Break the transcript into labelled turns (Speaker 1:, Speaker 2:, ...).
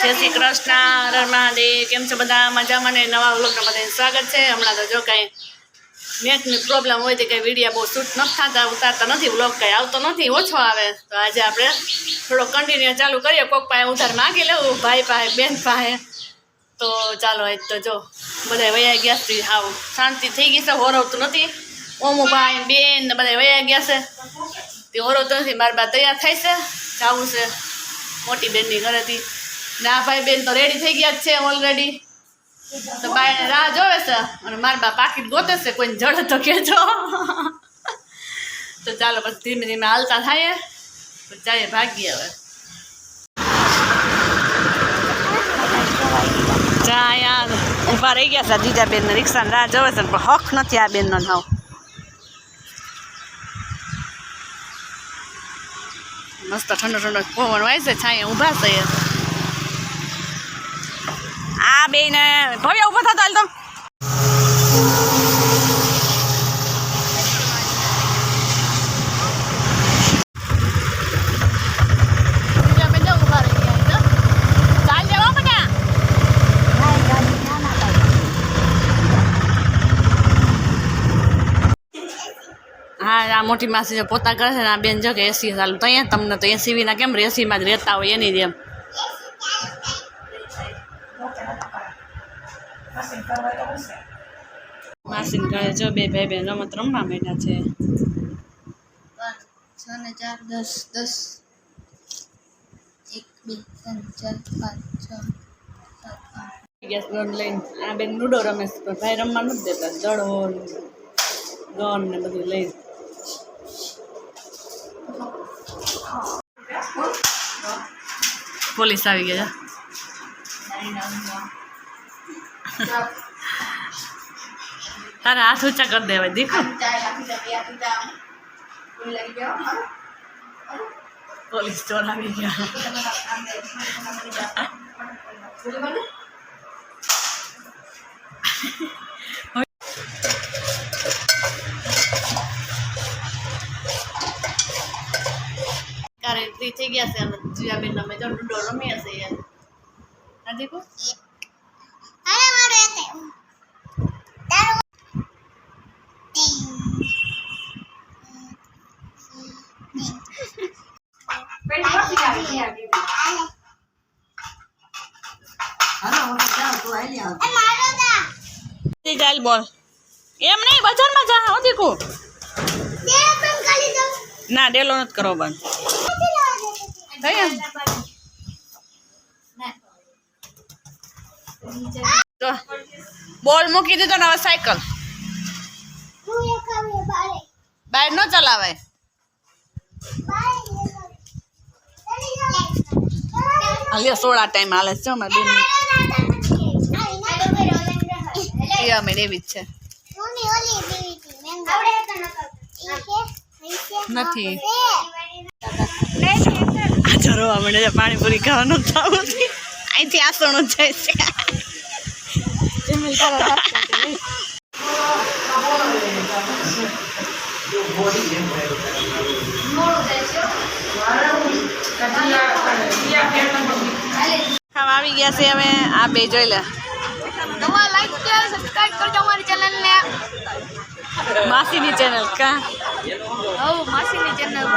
Speaker 1: જય શ્રી કૃષ્ણ, હર મહાદેવ. કેમ છો બધા? મજામાં ને? નવા વ્લોગમાં બધાને સ્વાગત છે. હમણાં તો જો કાંઈ નેટની પ્રોબ્લેમ હોય તો કંઈ વિડીયો બહુ શૂટ નથી થતા, ઉતારતા નથી, વ્લોગ કંઈ આવતો નથી, ઓછો આવે. તો આજે આપણે થોડો કન્ટિન્યુ ચાલુ કરીએ. કોક પાસે ઉધાર માગી લેવું, ભાઈ પાસે, બેન પાસે. તો ચાલો, આજ તો જો બધા વયા ગયા છે, આવું શાંતિ થઈ ગઈ છે, હોરવતું નથી. ઓમું ભાઈ, બેન ને બધા વયા ગયા છે, તે હોરવતું નથી. મારા બા તૈયાર થાય છે, જવું છે મોટી બેનની ઘરેથી. ને આ ભાઈ બેન તો રેડી થઈ ગયા જ છે ઓલરેડી. તો બાઈને રાહ જોવે છે અને મારા બા પાકીટ ગોતે છે, કોઈને જડે તો કહેજો. તો ચાલો પછી ધીમે ધીમે હાલતા થાય તો ચાએ ભાગીએ હવે. ચા યાર ઊભા રહી ગયા છે જીજા બેન ને, રિક્ષાને રાહ જોવે છે પણ હક નથી આ બેનનો નાવ. મસ્ત ઠંડો ઠંડો પવન વાય છે, છાંયે ઊભા છે. આ બેન ભવ્ય ઊભો થતો હાલ તો. હા, આ મોટી માસી પોતા કરે છે ને આ બેન જો કે એસી ચાલુ તો અહીંયા તમને તો એસી વિના કેમ એસીમાં જ રહેતા હોય એની જેમ. માસી કહે જો બે ભાઈ બેન રમત રમવા માંડ્યા છે.
Speaker 2: 6 4 10 10 1 2 3 4 5 6
Speaker 1: ગેસ ગન લઈને આ બેન લૂડો રમે છે પણ ભાઈ રમવા નથી દેતા. દડો ગન ને બધું લઈને પોલીસ આવી ગયા. તારા હાથ ઊંચા કરી દેવાય દીકરો. પોલીસ ચોર આવી ગયા. ફ્રી થઈ ગયા છે અને જીયાબેન અમે જો લૂડો રમીએ છીએ યાર. ના દીકુ
Speaker 2: અરે મારે તે
Speaker 1: ચાલ બોલ એમ નહીં બજારમાં જા. હો દીકુ ના ડેલો નથી કરો બંધ. બોલ મૂકી દીધો ને હવે સાયકલ બહાર ન ચલાવાય. હાલે સોળા ટાઈમ હાલે છે અમારે બેન અમે એવી જ છે નથી. આ જરવા મળે છે પાણીપુરી ખાવાનું થવું છે. અહીંથી આસણો જાય છે. આવી ગયા છે હવે આ બે જોઈ લે. માસીની ચેનલ કા
Speaker 2: માસીની ચેનલ